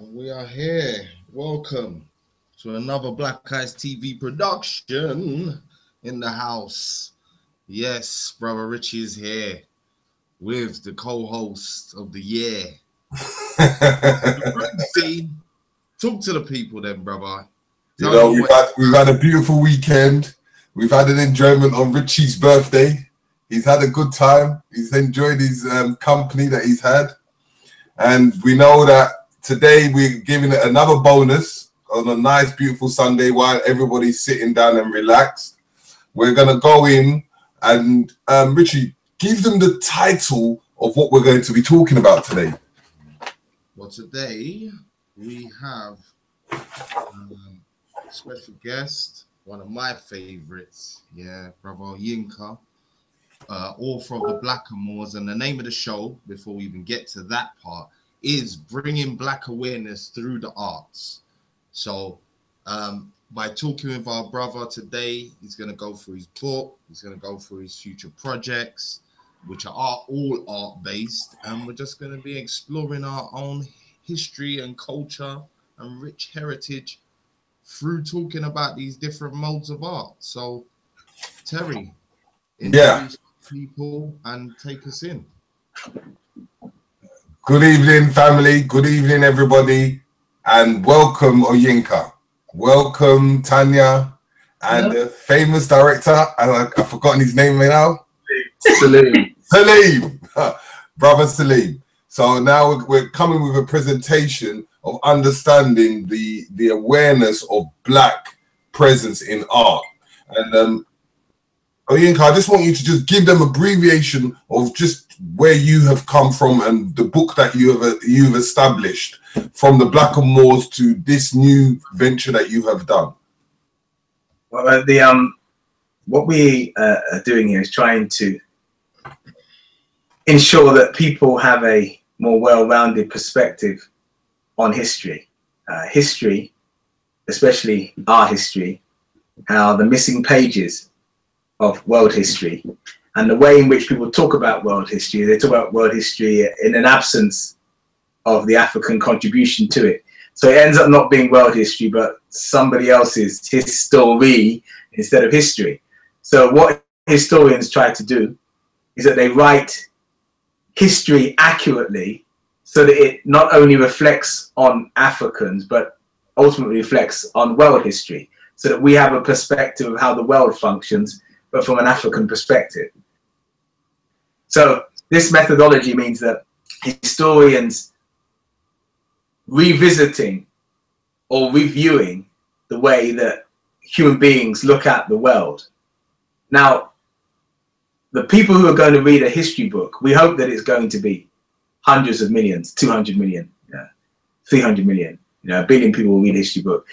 And we are here. Welcome to another Black Eyes TV production in the house. Yes, Brother Richie is here with the co-host of the year. Talk to the people then, brother. We've had a beautiful weekend. We've had an enjoyment on Richie's birthday. He's had a good time. He's enjoyed his company that he's had. And we know that today we're giving it another bonus on a nice, beautiful Sunday while everybody's sitting down and relaxed. We're going to go in and, Richie, give them the title of what we're going to be talking about today. Well, today we have a special guest, one of my favorites, Brother ONYEKA, author of the BLACKAMOORS, and the name of the show, before we even get to that part, is bringing Black awareness through the arts. So by talking with our brother today, he's going to go through his book, he's going to go through his future projects, which are all art-based, and we're just going to be exploring our own history and culture and rich heritage through talking about these different modes of art. So, Terry, introduce people and take us in. Good evening, family. Good evening, everybody. And welcome, ONYEKA. Welcome, Tanya. And the famous director, I've forgotten his name right now. Salim. Salim. Brother Salim. So now we're coming with a presentation of understanding the awareness of Black presence in art. And ONYEKA, I just want you to just give them an abbreviation of just where you have come from and the book that you've established from the BLACKAMOORS to this new venture that you have done. Well, what we are doing here is trying to ensure that people have a more well-rounded perspective on history. History, especially our history, how the missing pages of world history and the way in which people talk about world history. They talk about world history in an absence of the African contribution to it. So it ends up not being world history, but somebody else's history instead of history. So what historians try to do is that they write history accurately so that it not only reflects on Africans, but ultimately reflects on world history, so that we have a perspective of how the world functions, but from an African perspective. So this methodology means that historians revisiting or reviewing the way that human beings look at the world. Now, the people who are going to read a history book, we hope that it's going to be hundreds of millions, 200 million, 300 million, a billion people will read a history book.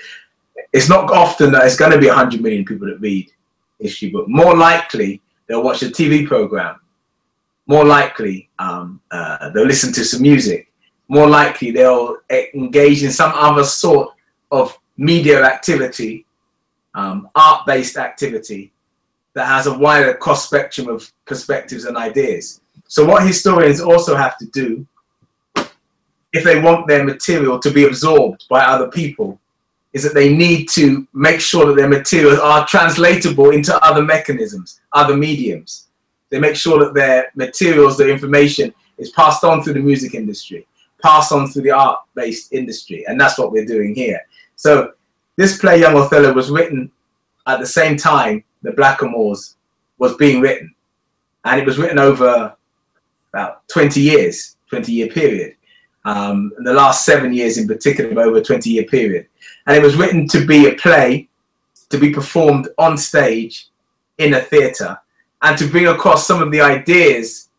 It's not often that it's going to be 100 million people that read history book. More likely, they'll watch a TV program. More likely, they'll listen to some music. More likely, they'll engage in some other sort of media activity, art-based activity that has a wider cross-spectrum of perspectives and ideas. So what historians also have to do, if they want their material to be absorbed by other people, is that they need to make sure that their materials are translatable into other mechanisms, other mediums. They make sure that their materials, their information is passed on through the music industry, passed on through the art-based industry. And that's what we're doing here. So this play, Young Othello, was written at the same time the BLACKAMOORS was being written. And it was written over about 20 years, 20-year period. In the last 7 years in particular, over a 20-year period. And it was written to be a play, to be performed on stage in a theatre, and to bring across some of the ideas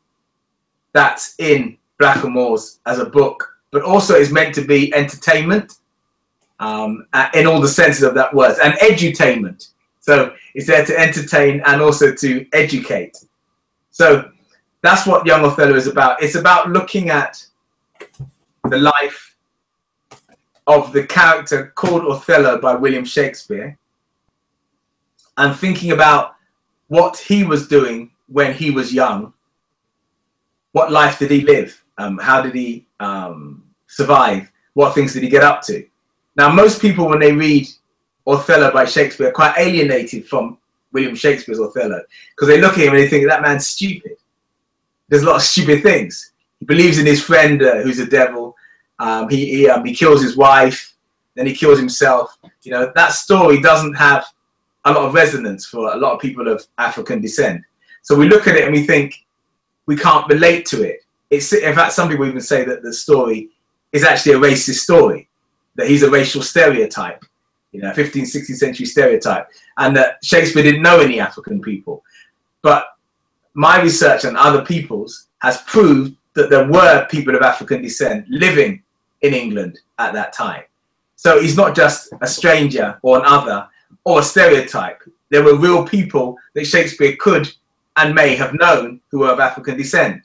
that's in BLACKAMOORS as a book, but also is meant to be entertainment in all the senses of that word, and edutainment. So it's there to entertain and also to educate. So that's what Young Othello is about. It's about looking at the life of the character called Othello by William Shakespeare and thinking about what he was doing when he was young. What life did he live? How did he survive? what things did he get up to? Now, most people, when they read Othello by Shakespeare, are quite alienated from William Shakespeare's Othello, because they look at him and they think that man's stupid. There's a lot of stupid things. He believes in his friend who's a devil. He kills his wife, then he kills himself. You know, that story doesn't have a lot of resonance for a lot of people of African descent. So we look at it and we think we can't relate to it. It's, in fact, some people even say that the story is actually a racist story, that he's a racial stereotype, you know, 15th, 16th century stereotype, and that Shakespeare didn't know any African people. But my research and other people's has proved that there were people of African descent living in England at that time. So he's not just a stranger or an other or a stereotype. There were real people that Shakespeare could and may have known who were of African descent.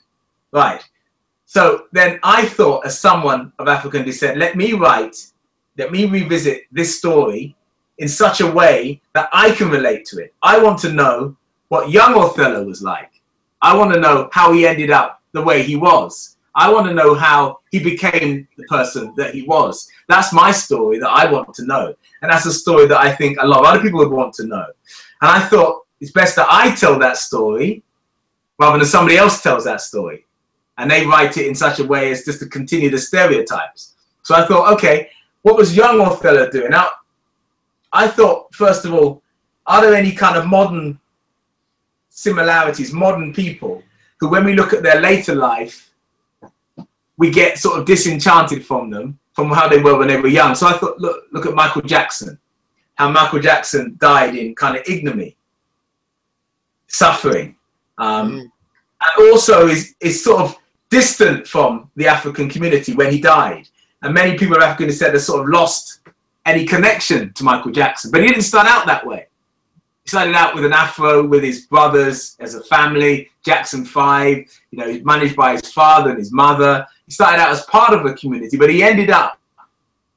Right. So then I thought, as someone of African descent, let me revisit this story in such a way that I can relate to it. I want to know what young Othello was like. I want to know how he ended up the way he was. I want to know how he became the person that he was. That's my story that I want to know. And that's a story that I think a lot of other people would want to know. And I thought it's best that I tell that story rather than somebody else tells that story. And they write it in such a way as just to continue the stereotypes. So I thought, okay, what was young Othello doing? Now, I thought, first of all, are there any kind of modern similarities, modern people who, when we look at their later life, we get sort of disenchanted from them, from how they were when they were young. So I thought, look at Michael Jackson, how Michael Jackson died in kind of ignominy, suffering, and also is sort of distant from the African community when he died. And many people of African descent have sort of lost any connection to Michael Jackson. But he didn't start out that way. He started out with an afro with his brothers as a family, Jackson 5, you know, managed by his father and his mother. He started out as part of a community, but he ended up,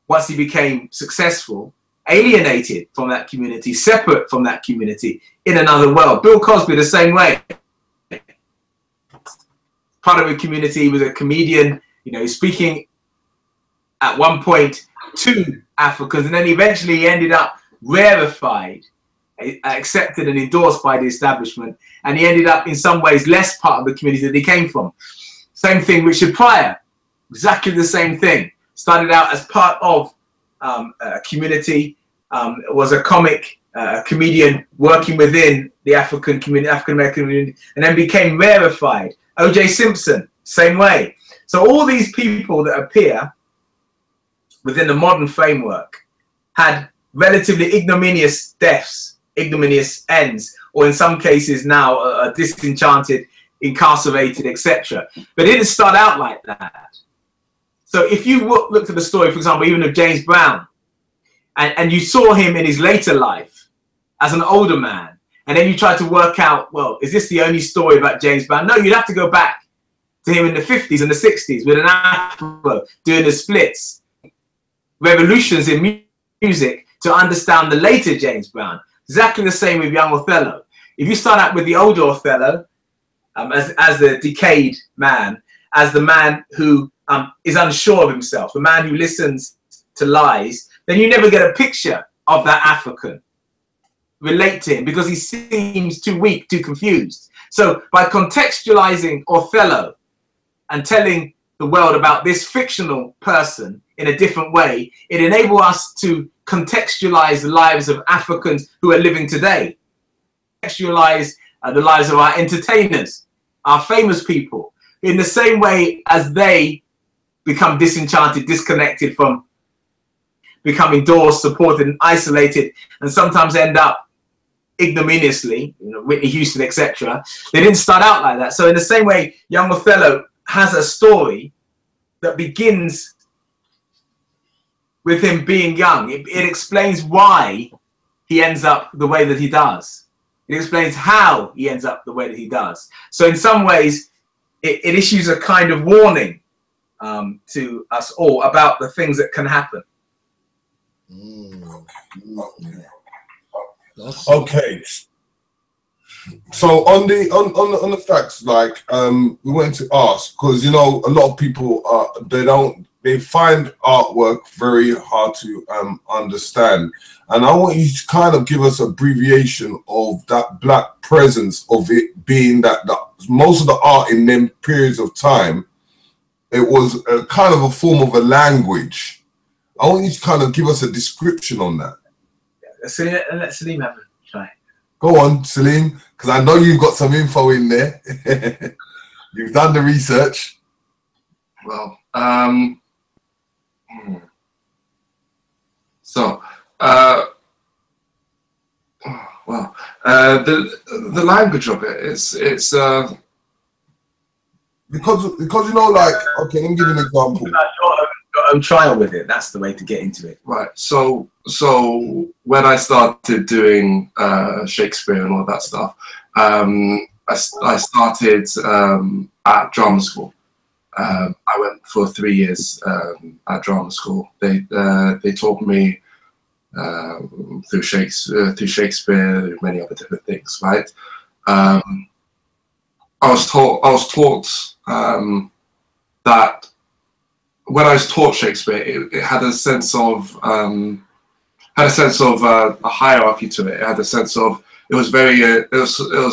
once he became successful, alienated from that community, separate from that community in another world. Bill Cosby the same way. Part of a community, he was a comedian, you know, speaking at one point to Africans, and then eventually he ended up rarefied, accepted and endorsed by the establishment, and he ended up in some ways less part of the community that he came from. Same thing Richard Pryor, exactly the same thing. Started out as part of a community, was a comic, comedian working within the African community, African-American community, and then became rarefied. O.J. Simpson, same way. So all these people that appear within the modern framework had relatively ignominious deaths, ignominious ends, or in some cases now disenchanted, incarcerated, etc. But it didn't start out like that. So if you looked at the story, for example, even of James Brown, and you saw him in his later life as an older man, and then you tried to work out, well, is this the only story about James Brown? No, you'd have to go back to him in the 50s and the 60s with an afro, doing the splits, revolutions in music to understand the later James Brown. Exactly the same with young Othello. If you start out with the older Othello, as the decayed man, as the man who is unsure of himself, the man who listens to lies, then you never get a picture of that African. Relate to him because he seems too weak, too confused. So by contextualizing Othello and telling the world about this fictional person in a different way, it enables us to contextualize the lives of Africans who are living today. Contextualize the lives of our entertainers, our famous people, in the same way as they become disenchanted, disconnected from, become endorsed, supported, and isolated, and sometimes end up ignominiously, you know, Whitney Houston, etc. They didn't start out like that. So in the same way, young Othello has a story that begins with him being young. It explains why he ends up the way that he does. It explains how he ends up the way that he does. So in some ways, it issues a kind of warning to us all about the things that can happen. Okay. So on the facts, like we wanted to ask, because you know a lot of people they they find artwork very hard to understand. And I want you to kind of give us an abbreviation of that black presence of it being that most of the art in them periods of time, it was a kind of a form of a language. I want you to kind of give us a description on that. So let Salim have a try. Go on, Salim, because I know you've got some info in there. You've done the research. Well, the language of it, it's because you know, like, okay, let me give you an example. Your own trial with it. That's the way to get into it. Right. So when I started doing Shakespeare and all that stuff, I started at drama school. I went for 3 years at drama school. They taught me through Shakespeare, many other different things. Right. I was taught that when I was taught Shakespeare, it had a sense of a hierarchy to it. It had a sense of, it was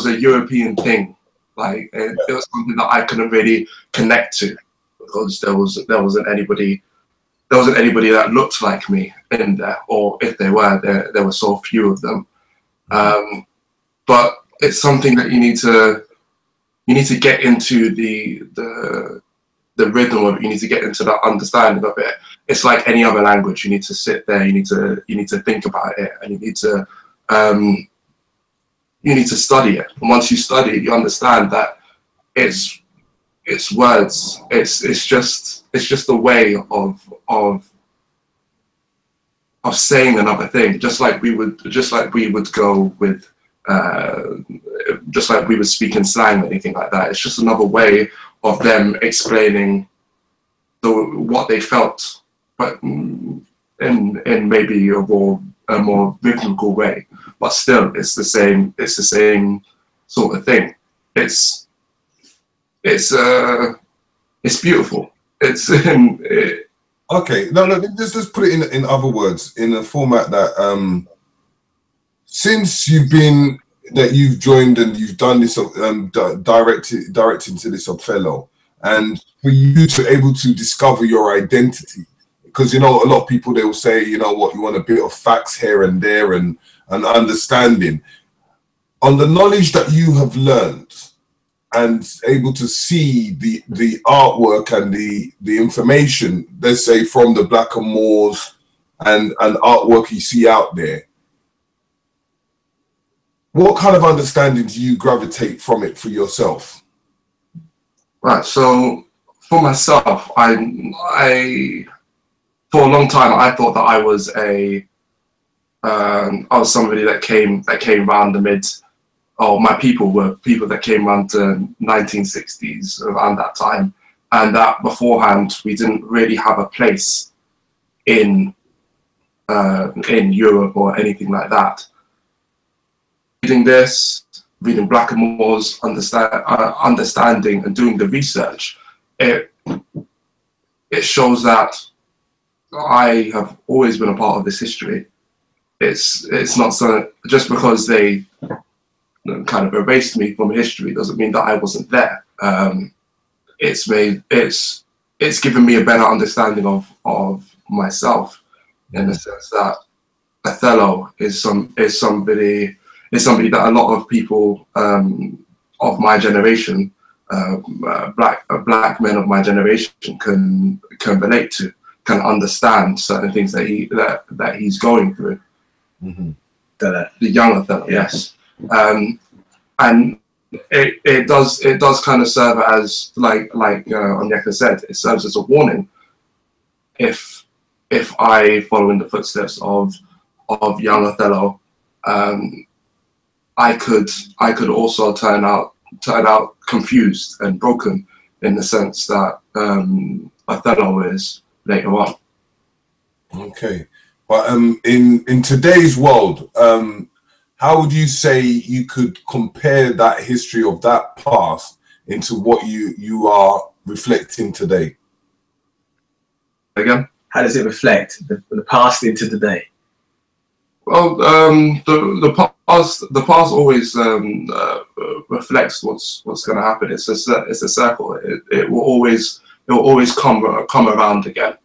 a European thing. Like it was something that I couldn't really connect to because there wasn't anybody that looked like me in there, or if they were, there were so few of them. But it's something that you need to get into the rhythm of it. You need to get into the understanding of it. It's like any other language. You need to sit there. You need to think about it, and you need to study it. And once you study it, you understand that it's words. It's just a way of saying another thing. Just like we would go with. Just like we would speak in slang or anything like that. It's just another way of them explaining what they felt, but in maybe a more rhythmical way. But still, it's the same sort of thing. It's beautiful. It's okay. No, just put it in other words, in a format that since you've joined and you've done this directing to this Othello, and for you to able to discover your identity, because you know a lot of people, they will say, you know what, you want a bit of facts here and there and understanding on the knowledge that you have learned and able to see the artwork and the information, let's say from the Blackamoors and artwork you see out there. What kind of understanding do you gravitate from it for yourself? Right. So for myself, I for a long time I thought that I was somebody that came around the my people were people that came around the 1960s, around that time, and that beforehand we didn't really have a place in Europe or anything like that. Reading this, reading Blackamoors, understanding and doing the research, it shows that I have always been a part of this history. It's not so just because they kind of erased me from history doesn't mean that I wasn't there. It's given me a better understanding of myself, in the sense that Othello is somebody that a lot of people of my generation, black men of my generation, can relate to, can understand certain things that he's going through. Mm-hmm. The young Othello, yes, and it does kind of serve as like ONYEKA said, it serves as a warning. If I follow in the footsteps of young Othello, I could also turn out confused and broken, in the sense that Othello is later on. Okay, but in today's world, how would you say you could compare that history of that past into what you are reflecting today? Again? How does it reflect the past into today? Well, the past always reflects what's going to happen. It's a circle. It will always come around again.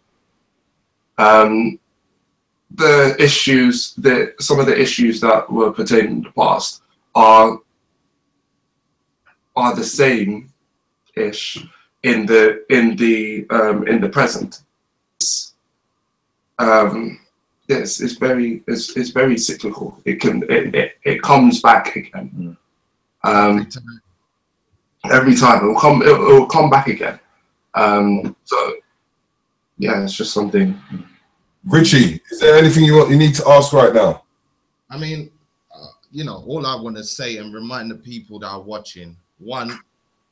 The issues some of the issues that were pertaining in the past are the same-ish in the present. It's very cyclical. It comes back again. Every time it will come back again. So yeah, it's just something. Richie, is there anything you need to ask right now? I mean, you know, all I want to say and remind the people that are watching, one,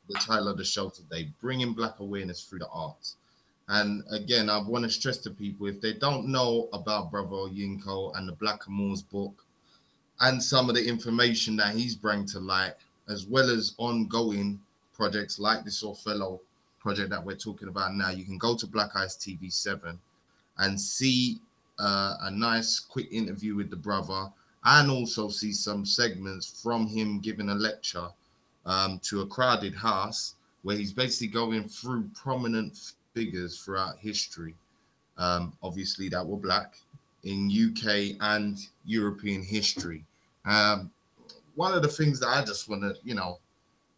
the title of the show today, bringing Black awareness through the arts. And again, I want to stress to people, if they don't know about Brother ONYEKA and the BLACKAMOORS book and some of the information that he's bringing to light, as well as ongoing projects like this Othello project that we're talking about now, you can go to Black Eyes TV 7 and see a nice quick interview with the brother, and also see some segments from him giving a lecture to a crowded house where he's basically going through prominent figures throughout history, obviously that were Black in UK and European history. One of the things that I just want to, you know,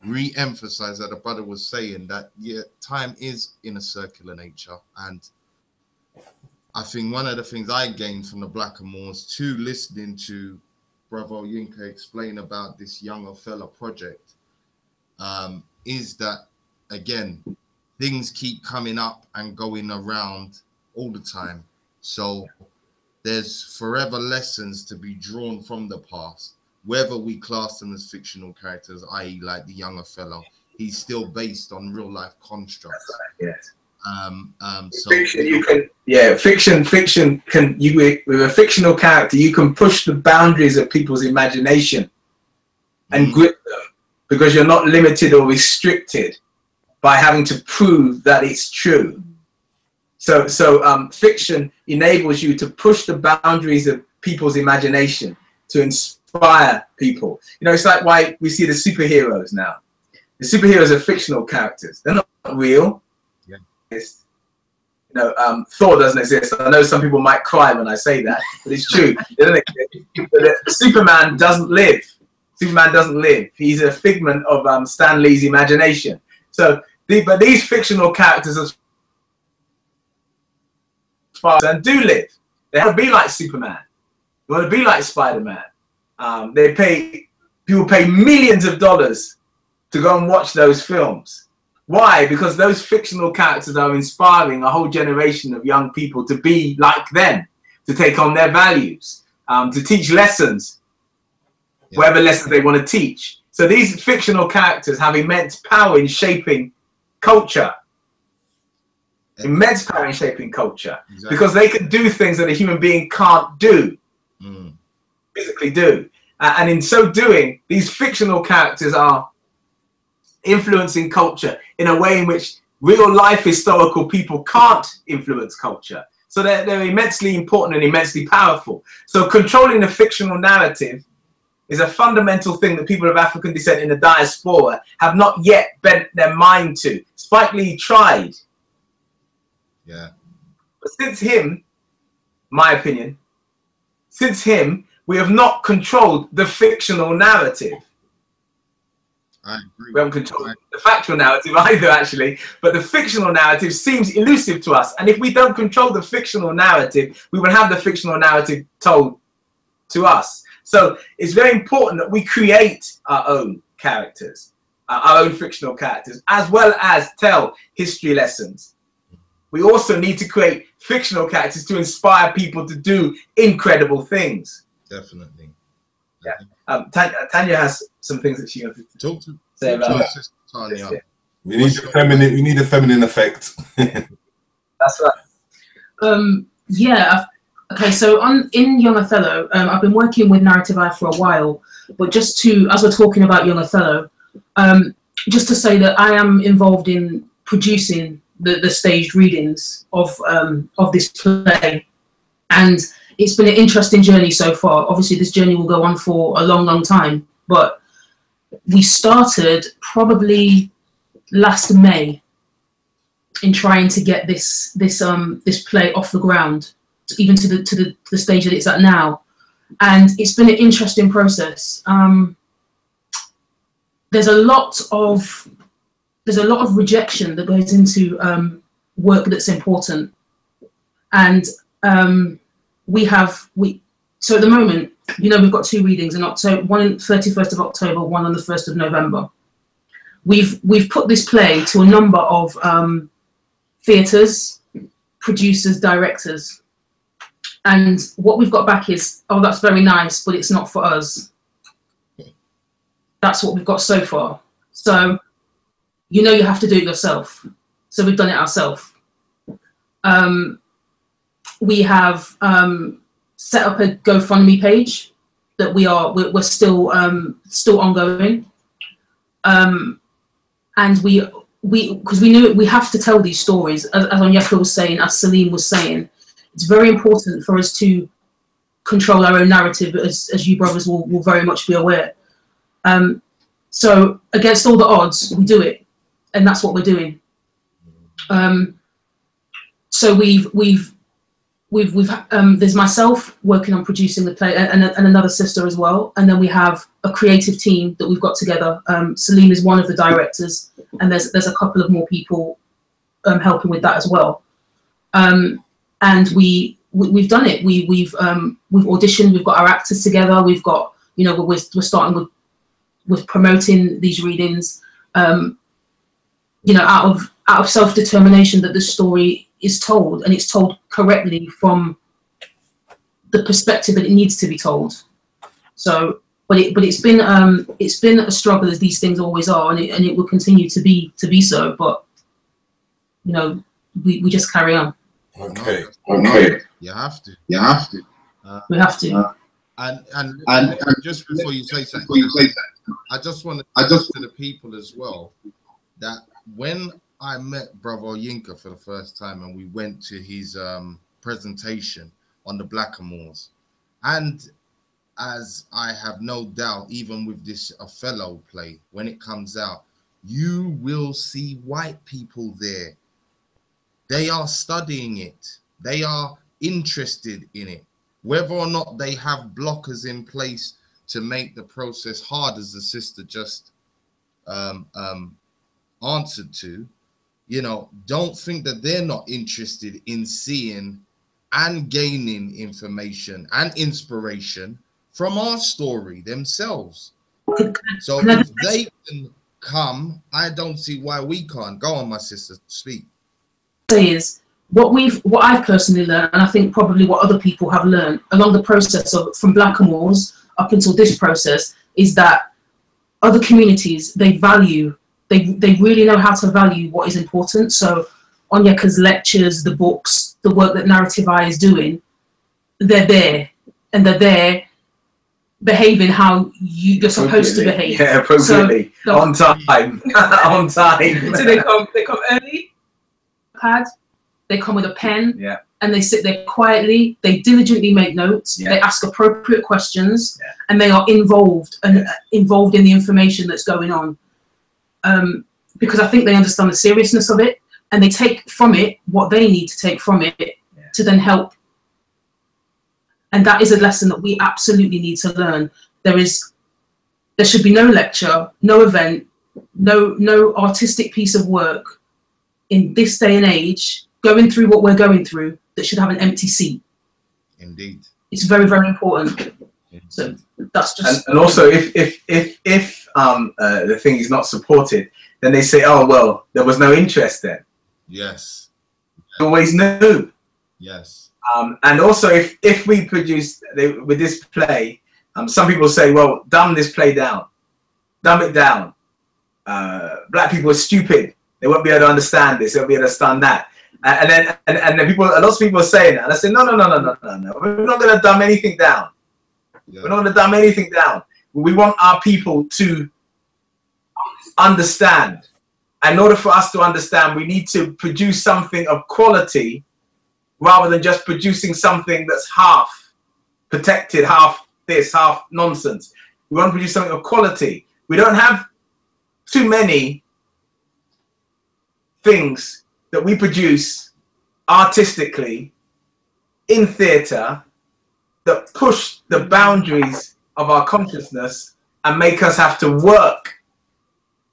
re-emphasize that the brother was saying, that yeah, time is in a circular nature, and I think one of the things I gained from the BLACKAMOORS to listening to Brother ONYEKA explain about this Young Othello project is that, again, things keep coming up and going around all the time. So there's forever lessons to be drawn from the past, whether we class them as fictional characters, i.e. like the Young Othello, he's still based on real life constructs. Yes. So fiction, you can, yeah, fiction can, you with a fictional character, you can push the boundaries of people's imagination and grip them, because you're not limited or restricted by having to prove that it's true. So fiction enables you to push the boundaries of people's imagination, to inspire people. You know, it's like why we see the superheroes now. The superheroes are fictional characters. They're not real. Yeah. You know, Thor doesn't exist. I know some people might cry when I say that, but it's true. But Superman doesn't live. Superman doesn't live. He's a figment of Stan Lee's imagination. So, but these fictional characters, as far as do live, they want to be like Superman. They want to be like Spider-Man. People pay millions of dollars to go and watch those films. Why? Because those fictional characters are inspiring a whole generation of young people to be like them, to take on their values, to teach lessons, whatever lessons they want to teach. So these fictional characters have immense power in shaping culture. Immense power in shaping culture. Exactly. Because they can do things that a human being can't do, physically do. And in so doing, these fictional characters are influencing culture in a way in which real life historical people can't influence culture. So they're immensely important and immensely powerful. So controlling the fictional narrative is a fundamental thing that people of African descent in the diaspora have not yet bent their mind to. Spike Lee tried. Yeah. But since him, my opinion, since him, we have not controlled the fictional narrative. I agree. We haven't controlled the factual narrative either, actually, but the fictional narrative seems elusive to us. And if we don't control the fictional narrative, we will have the fictional narrative told to us. So it's very important that we create our own characters, our own fictional characters, as well as tell history lessons. We also need to create fictional characters to inspire people to do incredible things. Definitely. Yeah. Tanya has some things that she wanted to say about Tanya. We need a feminine effect. That's right. Yeah. Okay. So in Young Othello, I've been working with Narrative Eye for a while, but just to, as we're talking about Young Othello, just to say that I am involved in producing the staged readings of this play, and it's been an interesting journey so far. Obviously, this journey will go on for a long, long time, but we started probably last May in trying to get this play off the ground, even to the stage that it's at now, and it's been an interesting process. There's a lot of rejection that goes into work that's important, and so at the moment, we've got 2 readings in October, one on 31st of October, one on the 1st of November. We've put this play to a number of theatres, producers, directors, and what we've got back is, oh, that's very nice, but it's not for us. That's what we've got so far. So you have to do it yourself. So we've done it ourselves. We have set up a GoFundMe page that we're still ongoing, and because we knew we have to tell these stories, as ONYEKA was saying, as Salim was saying. It's very important for us to control our own narrative, as you brothers will very much be aware. So against all the odds, we do it, and that's what we're doing. So there's myself working on producing the play, and another sister as well, and then we have a creative team that we've got together. Salim is one of the directors, and there's a couple of more people helping with that as well. And we've done it. We've auditioned. We've got our actors together. We've got we're starting with promoting these readings. Out of self-determination that the story is told, and it's told correctly from the perspective that it needs to be told. So, but it's been a struggle, as these things always are, and it will continue to be so. But we just carry on. Okay. You have to. We have to. And just before you say something, I just want to to the people as well that when I met Brother ONYEKA for the first time, and we went to his presentation on the Blackamoors, and as I have no doubt, even with this Othello play, when it comes out, you will see white people there. They are studying it. They are interested in it. Whether or not they have blockers in place to make the process hard, as the sister just answered to, don't think that they're not interested in seeing and gaining information and inspiration from our story themselves. So if they can come, I don't see why we can't. Go on, my sister, speak. Is what I've personally learned, and I think probably what other people have learned along the process of from Blackamoors up until this process, is that other communities, they really know how to value what is important. So ONYEKA's lectures, the books, the work that Narrative Eye is doing, they're there, and they're there behaving how you're supposed to behave. Yeah, appropriately. So, on time. On time. So they come early. Pad, they come with a pen, and they sit there quietly. They diligently make notes. They ask appropriate questions, and they are involved in the information that's going on, because I think they understand the seriousness of it, and they take from it what they need to take from it to then help. And that is a lesson that we absolutely need to learn. There should be no lecture, no event, no artistic piece of work in this day and age, going through what we're going through, that should have an empty seat. Indeed. It's very, very important. So that's just. And also, if the thing is not supported, then they say, oh well, there was no interest there. Yes. Always knew. Yes. And also, if we produce with this play, some people say, well, dumb this play down, dumb it down. Black people are stupid. They won't be able to understand this. They won't be able to understand that. And then people, a lot of people are saying that. And I say, no. We're not going to dumb anything down. Yeah. We're not going to dumb anything down. We want our people to understand in order for us to understand, we need to produce something of quality rather than just producing something that's half protected, half this, half nonsense. We want to produce something of quality. We don't have too many things that we produce artistically in theatre that push the boundaries of our consciousness and make us have to work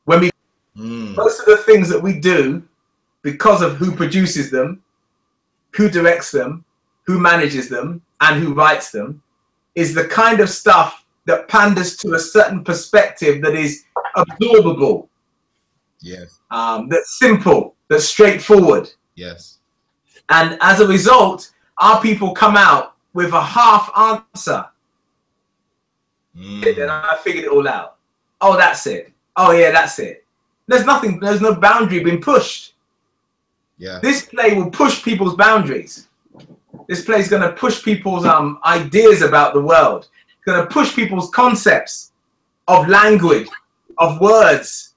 when we most of the things that we do, because of who produces them, who directs them, who manages them, and who writes them, is the kind of stuff that panders to a certain perspective that is absorbable. Yes. That's simple, that's straightforward. Yes. And as a result, our people come out with a half answer. Then I figured it all out. Oh, that's it. Oh, yeah, that's it. There's nothing, there's no boundary being pushed. Yeah. This play will push people's boundaries. This play is going to push people's ideas about the world. It's going to push people's concepts of language, of words,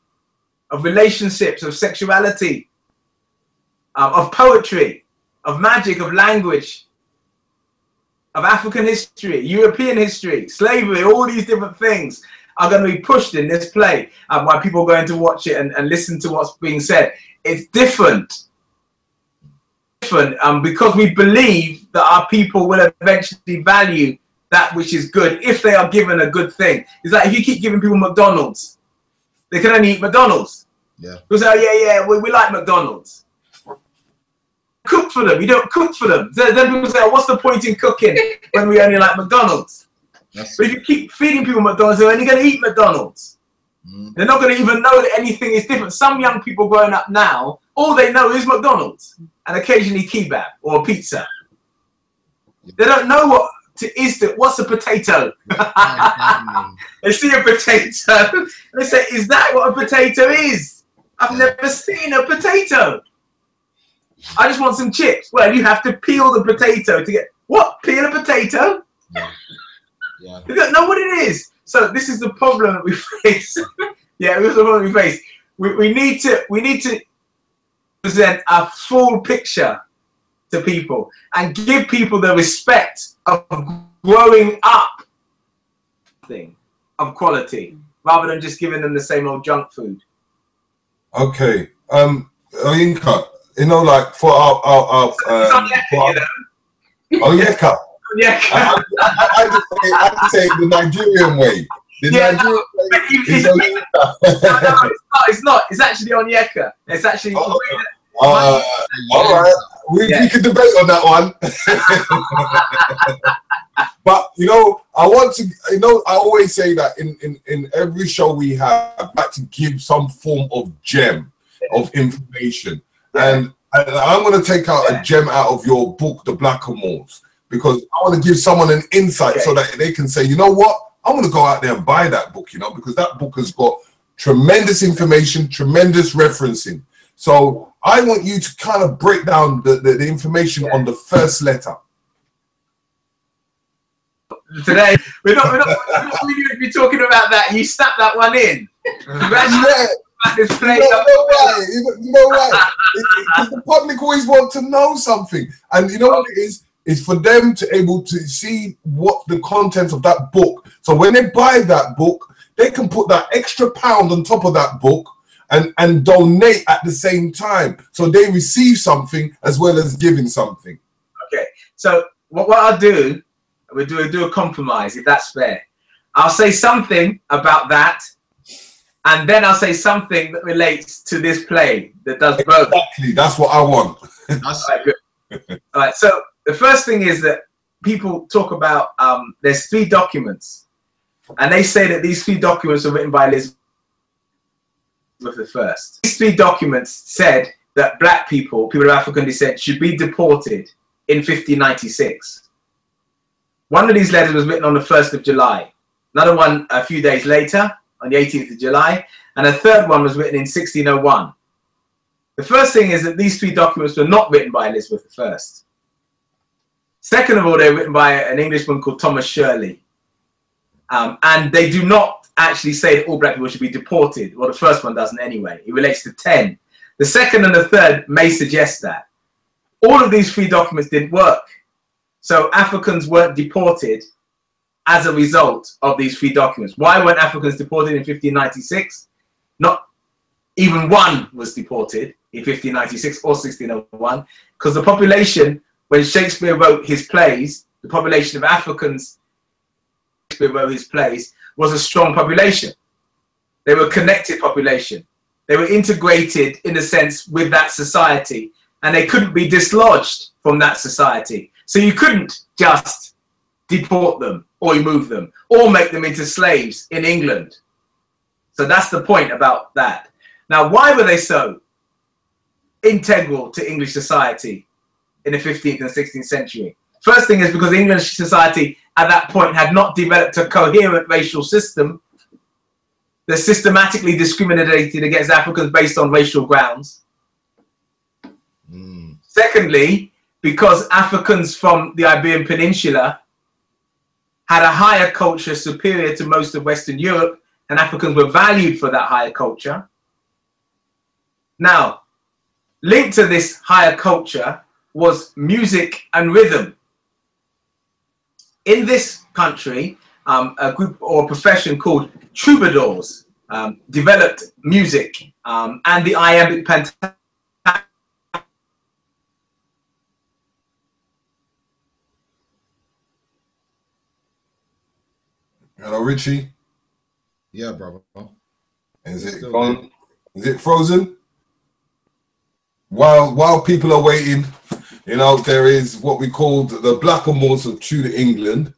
of relationships, of sexuality, of poetry, of magic, of language, of African history, European history, slavery, all these different things are going to be pushed in this play. Why people are going to watch it and listen to what's being said. It's different. Because we believe that our people will eventually value that which is good if they are given a good thing. It's like if you keep giving people McDonald's, they can only eat McDonald's. Yeah. People say, oh, yeah, we like McDonald's. Cook for them. You don't cook for them. Then people say, oh, what's the point in cooking when we only like McDonald's? But if you keep feeding people McDonald's, they're only going to eat McDonald's. They're not going to even know that anything is different. Some young people growing up now, all they know is McDonald's and occasionally kebab or pizza. They don't know what's a potato. They see a potato and they say, is that what a potato is? I've never seen a potato. I just want some chips. Well, you have to peel the potato to get what? Peel a potato? Yeah. They don't know what it is. So this is the problem that we face. Yeah, this is the problem we face. We need to present a full picture to people and give people the respect of growing up thing of quality rather than just giving them the same old junk food. Okay. Unyieka, you know, like for our ONYEKA. Yeah, I say the Nigerian way. The Nigerian way is no, it's not. It's actually ONYEKA. It's actually. All right, we can debate on that one. But you know, I want to. You know, I always say that in every show we have, I like to give some form of gem of information, and I'm going to take out a gem out of your book, The BLACKAMOORS. Because I want to give someone an insight so that they can say, you know what, I'm going to go out there and buy that book, you know, because that book has got tremendous information, tremendous referencing. So I want you to kind of break down the information on the first letter. Today, we're not going to be talking about that. You snapped that one in. This play. You know why? The public always want to know something. And you know what it is? Is for them to able to see what the contents of that book. So when they buy that book, they can put that extra £1 on top of that book and donate at the same time. So they receive something as well as giving something. Okay. So what I'll do, we'll do a compromise if that's fair. I'll say something about that, and then I'll say something that relates to this play that does both. Exactly. That's what I want. That's right, good. All right. So the first thing is that people talk about there's 3 documents, and they say that these 3 documents were written by Elizabeth I. These 3 documents said that black people of African descent, should be deported in 1596. One of these letters was written on the 1st of July, another one a few days later on the 18th of July, and a third one was written in 1601. The first thing is that these 3 documents were not written by Elizabeth I. Second of all, they were written by an Englishman called Thomas Shirley. And they do not actually say that all black people should be deported. Well, the first one doesn't anyway. It relates to 10. The second and the third may suggest that. All of these 3 documents didn't work. So Africans weren't deported as a result of these 3 documents. Why weren't Africans deported in 1596? Not even one was deported in 1596 or 1601, because the population, when Shakespeare wrote his plays, the population of Africans Shakespeare wrote his plays was a strong population. They were a connected population. They were integrated, in a sense, with that society, and they couldn't be dislodged from that society. So you couldn't just deport them or remove them or make them into slaves in England. So that's the point about that. Now, why were they so integral to English society in the 15th and 16th century? First thing is because English society at that point had not developed a coherent racial system that systematically discriminated against Africans based on racial grounds. Secondly, because Africans from the Iberian Peninsula had a higher culture superior to most of Western Europe, and Africans were valued for that higher culture. Now, linked to this higher culture was music and rhythm. In this country, a group or a profession called troubadours developed music and the Iambic Pentameter. Hello, Richie. Yeah, brother. Is it frozen? While people are waiting, you know, there is what we call the Blackamoors of Tudor England.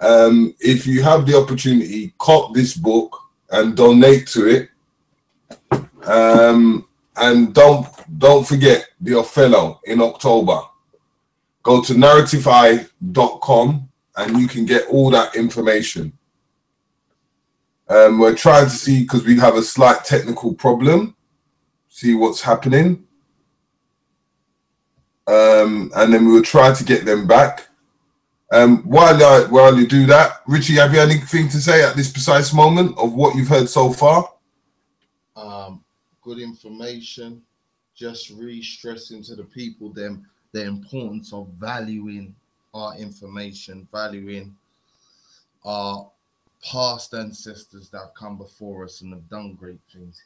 If you have the opportunity, cop this book and donate to it. And don't forget the Othello in October. Go to narrativeye.com and you can get all that information. We're trying to see, because we have a slight technical problem, see what's happening. And then we will try to get them back. While you do that, Richie, have you anything to say at this precise moment of what you've heard so far? Good information. Just re-stressing to the people the importance of valuing our information, valuing our past ancestors that have come before us and have done great things,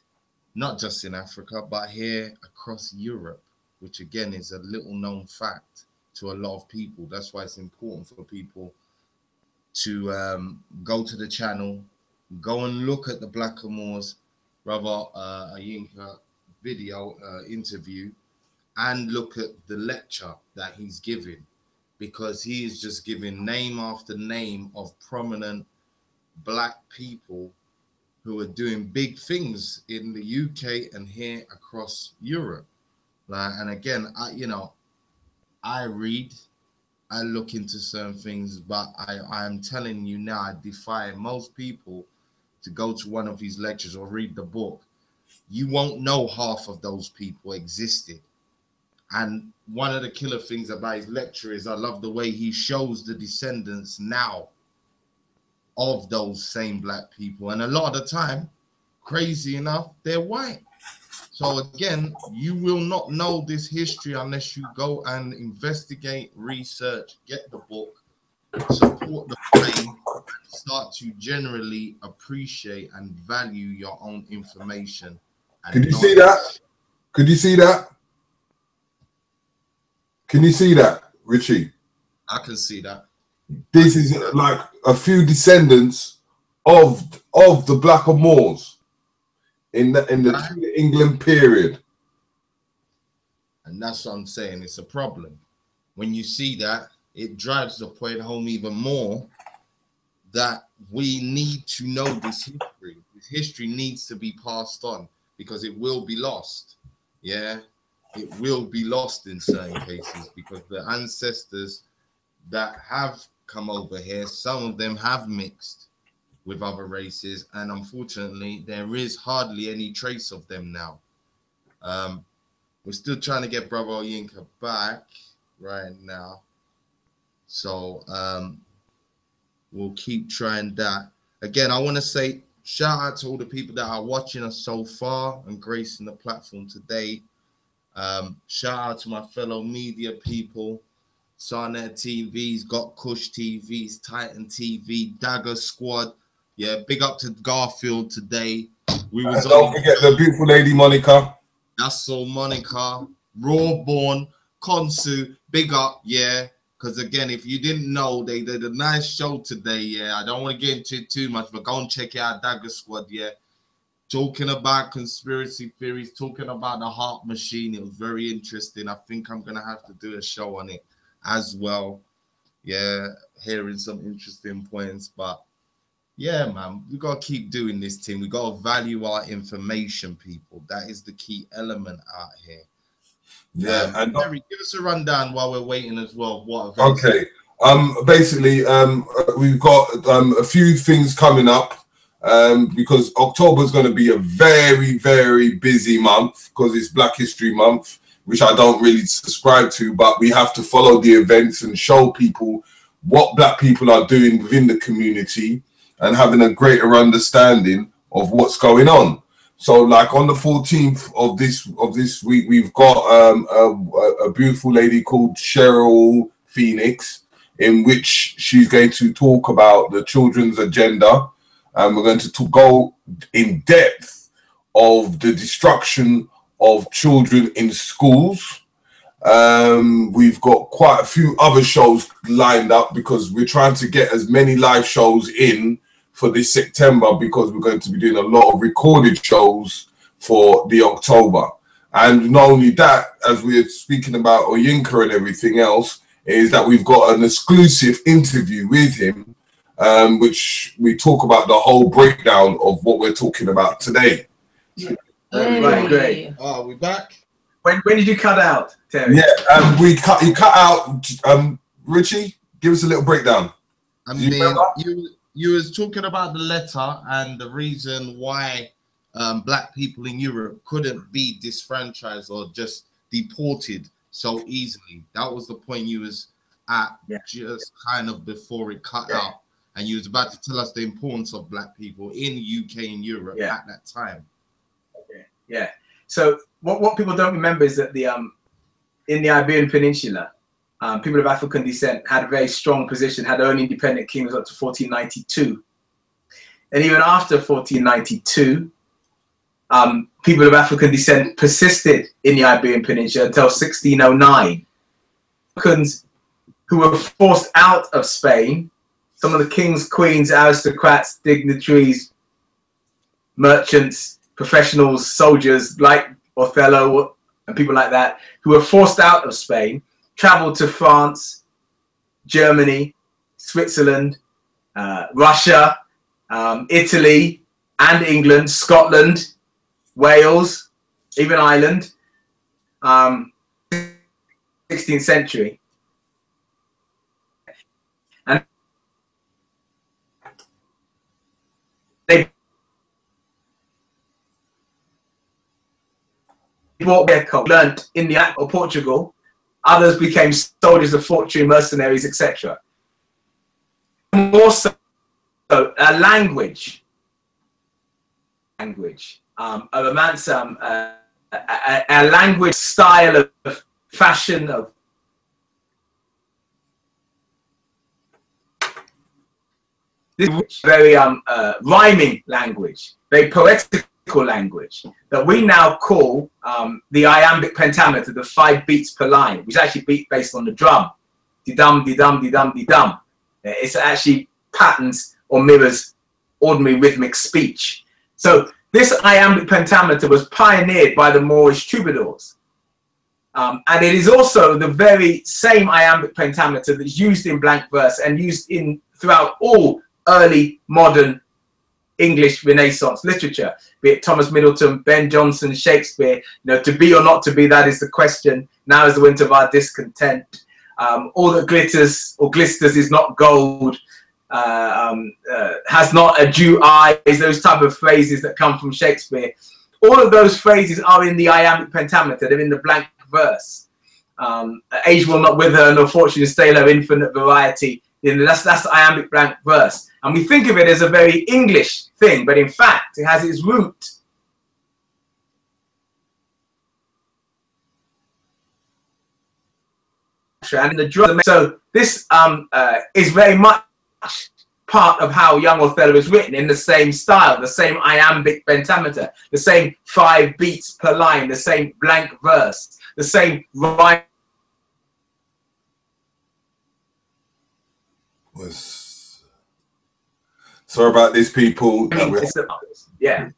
not just in Africa, but here across Europe, which again is a little known fact to a lot of people. That's why it's important for people to go to the channel, go and look at the Blackamoors, brother OnYEKA video interview, and look at the lecture that he's giving, because he is just giving name after name of prominent black people who are doing big things in the UK and here across Europe. And again, I read, I look into certain things, but I am telling you now, I defy most people to go to one of his lectures or read the book. You won't know half of those people existed. And one of the killer things about his lecture is I love the way he shows the descendants now of those same black people. And a lot of the time, crazy enough, they're white. So again, you will not know this history unless you go and investigate, research, get the book, support the claim, start to generally appreciate and value your own information. Could you see that? Could you see that? Can you see that, Richie? I can see that. This is like a few descendants of the Blackamoors in the Tudor England period. And that's what I'm saying. It's a problem. When you see that, it drives the point home even more that we need to know this history. This history needs to be passed on because it will be lost. Yeah, it will be lost in certain cases because the ancestors that have come over here, some of them have mixed with other races, and unfortunately there is hardly any trace of them now. We're still trying to get brother OnYEKA back right now, so we'll keep trying that. again, I want to say shout out to all the people that are watching us so far and gracing the platform today. Shout out to my fellow media people. Sarnet TV's, Got Kush TV's, Titan TV, Dagger Squad. Yeah, big up to Garfield today. We was don't forget the beautiful lady Monica. That's all, Monica. Rawborn, Konsu, big up, yeah. Because again, if you didn't know, they did a nice show today, yeah. I don't want to get into it too much, but go and check it out, Dagger Squad, yeah. Talking about conspiracy theories, talking about the heart machine. It was very interesting. I think I'm going to have to do a show on it as well. Yeah, hearing some interesting points. But yeah, man, we got to keep doing this thing. We got to value our information, people. That is the key element out here. Yeah, and Terry, give us a rundown while we're waiting as well. What okay. Basically, we've got a few things coming up. Because October is going to be a very, very busy month because it's Black History Month, which I don't really subscribe to, but we have to follow the events and show people what Black people are doing within the community and having a greater understanding of what's going on. So like on the 14th of this week, we've got a beautiful lady called Cheryl Phoenix, in which she's going to talk about the children's agenda. And we're going to go in depth of the destruction of children in schools. We've got quite a few other shows lined up because we're trying to get as many live shows in for this September because we're going to be doing a lot of recorded shows for the October. And not only that, as we're speaking about ONYEKA and everything else, is that we've got an exclusive interview with him, which we talk about the whole breakdown of what we're talking about today. Hey. Right, great. Oh, we're back. When did you cut out, Terry? Yeah, you cut out. Richie, give us a little breakdown. I mean, you was talking about the letter and the reason why Black people in Europe couldn't be disfranchised or just deported so easily. That was the point you was at, just kind of before it cut out. And you was about to tell us the importance of Black people in UK and Europe at that time. Okay. Yeah. So what people don't remember is that the in the Iberian Peninsula, people of African descent had a very strong position, had their own independent kingdoms up to 1492. And even after 1492, people of African descent persisted in the Iberian Peninsula until 1609. Africans who were forced out of Spain, some of the kings, queens, aristocrats, dignitaries, merchants, professionals, soldiers like Othello and people like that, who were forced out of Spain, traveled to France, Germany, Switzerland, Russia, Italy and England, Scotland, Wales, even Ireland, 16th century. And they brought their cult, learnt in the act of Portugal. Others became soldiers of fortune, mercenaries, etc. More so, a language, a language style of fashion of this very rhyming language, very poetical language that we now call the Iambic Pentameter, the 5 beats per line, which is actually based on the drum, di-dum, di-dum, di-dum, di-dum. It's actually patterns or mirrors ordinary rhythmic speech. So this Iambic Pentameter was pioneered by the Moorish troubadours. And it is also the very same Iambic Pentameter that's used in blank verse and used throughout all early modern English Renaissance literature, be it Thomas Middleton, Ben Jonson, Shakespeare. To be or not to be, that is the question. Now is the winter of our discontent. All that glitters or glisters is not gold. Has not a Jew eyes, those type of phrases that come from Shakespeare. All of those phrases are in the Iambic Pentameter. They're in the blank verse. Age will not wither, nor fortune stale her infinite variety. You know, that's the iambic blank verse. And we think of it as a very English thing, but in fact, it has its root and in the drum. So this is very much part of how Young Othello is written, in the same style, the same iambic pentameter, the same 5 beats per line, the same blank verse, the same rhyme. Sorry about this, people. Yeah.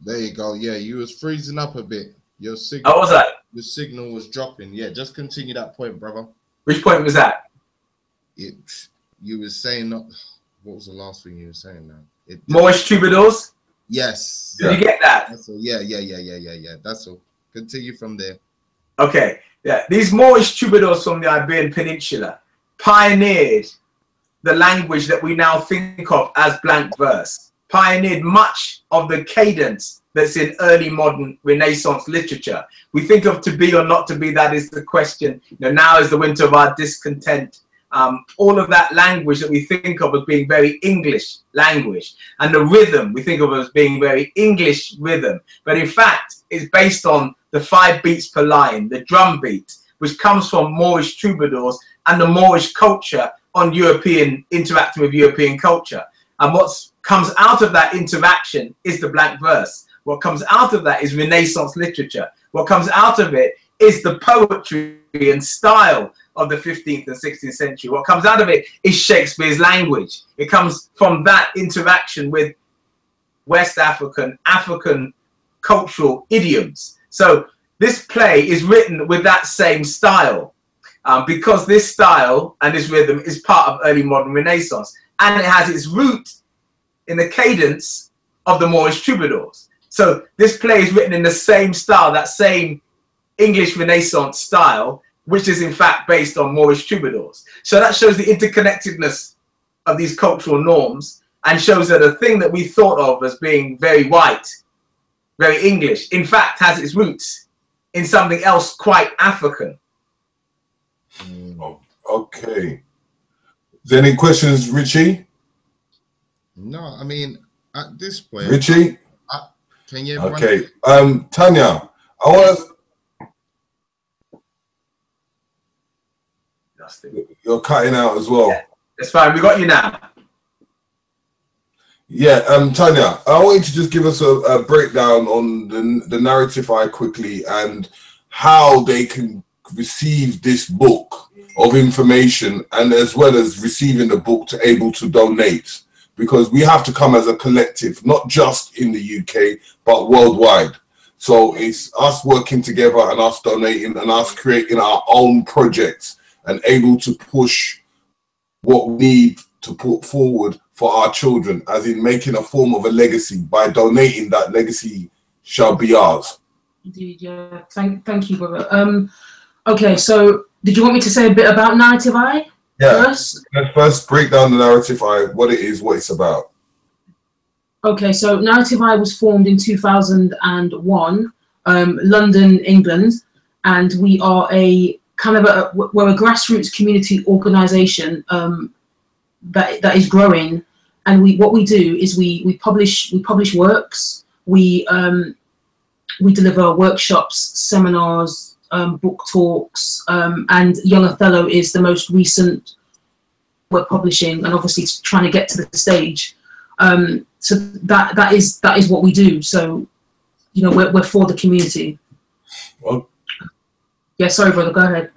There you go. Yeah, you was freezing up a bit. Your signal. Oh, what was that? The signal was dropping. Yeah, just continue that point, brother. Which point was that? You were saying not. What was the last thing you were saying now? Moorish troubadours? Yes. Did you get that? That's all. Yeah. That's all. Continue from there. Okay. Yeah. These Moorish troubadours from the Iberian Peninsula pioneered the language that we now think of as blank verse, pioneered much of the cadence that's in early modern Renaissance literature. We think of to be or not to be, that is the question. You know, now is the winter of our discontent. All of that language that we think of as being very English language, and the rhythm we think of as being very English rhythm, but in fact it's based on the 5 beats per line, the drum beat, which comes from Moorish troubadours and the Moorish culture on European, interacting with European culture. And what comes out of that interaction is the blank verse. What comes out of that is Renaissance literature. What comes out of it is the poetry and style of the 15th and 16th century. What comes out of it is Shakespeare's language. It comes from that interaction with West African cultural idioms. So this play is written with that same style, because this style and this rhythm is part of early modern Renaissance, and it has its root in the cadence of the Moorish troubadours. So this play is written in the same style, that same English Renaissance style, which is in fact based on Moorish troubadours. So that shows the interconnectedness of these cultural norms, and shows that a thing that we thought of as being very white, very English, in fact has its roots in something else quite African. Okay. Is there any questions, Richie? No, I mean, at this point, Richie? Can you? Okay. Tanya, I want to... You're cutting out as well. Yeah, it's fine. We got you now. Yeah, Tanya, I want you to just give us a breakdown on the narrative quickly, and how they can receive this book of information, and as well as receiving the book to able to donate, because we have to come as a collective, not just in the UK but worldwide. So it's us working together and us donating and us creating our own projects and able to push what we need to put forward for our children, as in making a form of a legacy. By donating, that legacy shall be ours. Indeed, yeah. Thank you, brother. Okay, so did you want me to say a bit about Narrative Eye? Yeah. First? Let's first break down the Narrative Eye, what it is, what it's about. Okay, so Narrative Eye was formed in 2001, London, England, and we are a kind of we're a grassroots community organisation that is growing. And what we do is we publish works, we deliver workshops, seminars, book talks, and Young Othello is the most recent we're publishing, and obviously trying to get to the stage. So that is what we do. So, you know, we're for the community. Well, yeah, sorry, brother, go ahead.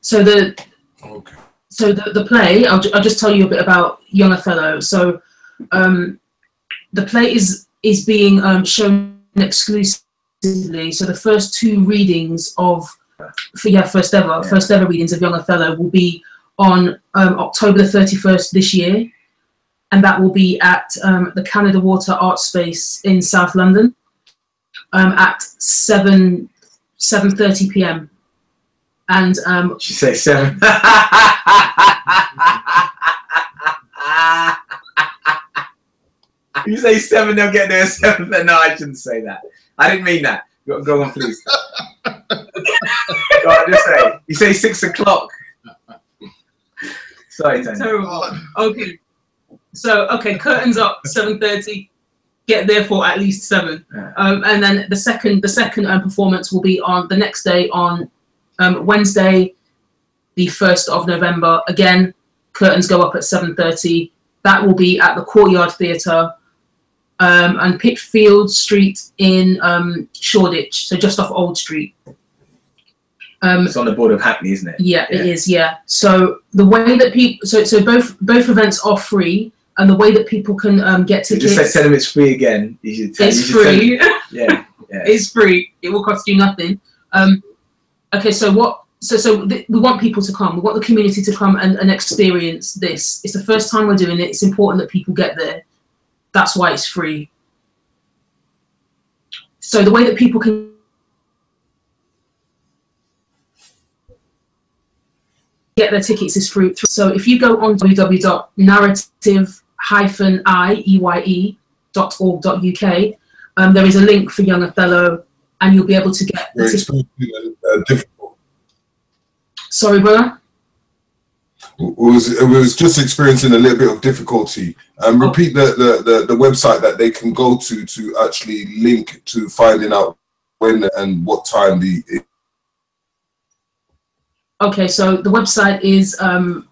So the play, I'll just tell you a bit about Young Othello. So the play is being shown exclusively. So the first 2 readings of, first ever readings of Young Othello will be on October the 31st this year, and that will be at the Canada Water Art Space in South London at 7:30 p.m. And she say 7. You say 7, they'll get there at 7. No, I shouldn't say that. I didn't mean that. Go on, please. Go on, just say. You say 6 o'clock. Sorry, Tony. Terrible. Okay. So curtains up 7:30. Get there for at least 7. Yeah. And then the second performance will be on the next day on Wednesday, the 1st of November. Again, curtains go up at 7:30. That will be at the Courtyard Theatre on Pitfield Street in Shoreditch, so just off Old Street. It's on the border of Hackney, isn't it? Yeah, it is. Yeah. So the way that people, so both events are free, and the way that people can get tickets. Just tell them it's free again. It's free. Yeah. It's free. It will cost you nothing. Okay. So we want people to come. We want the community to come and experience this. It's the first time we're doing it. It's important that people get there. That's why it's free. So the way that people can get their tickets is through. So if you go on www.narrative-ie.org.uk, there is a link for Young Othello, and you'll be able to get. Difficult. Sorry, brother. It was just experiencing a little bit of difficulty. Repeat the website that they can go to actually link to finding out when and what time the. Okay, so the website is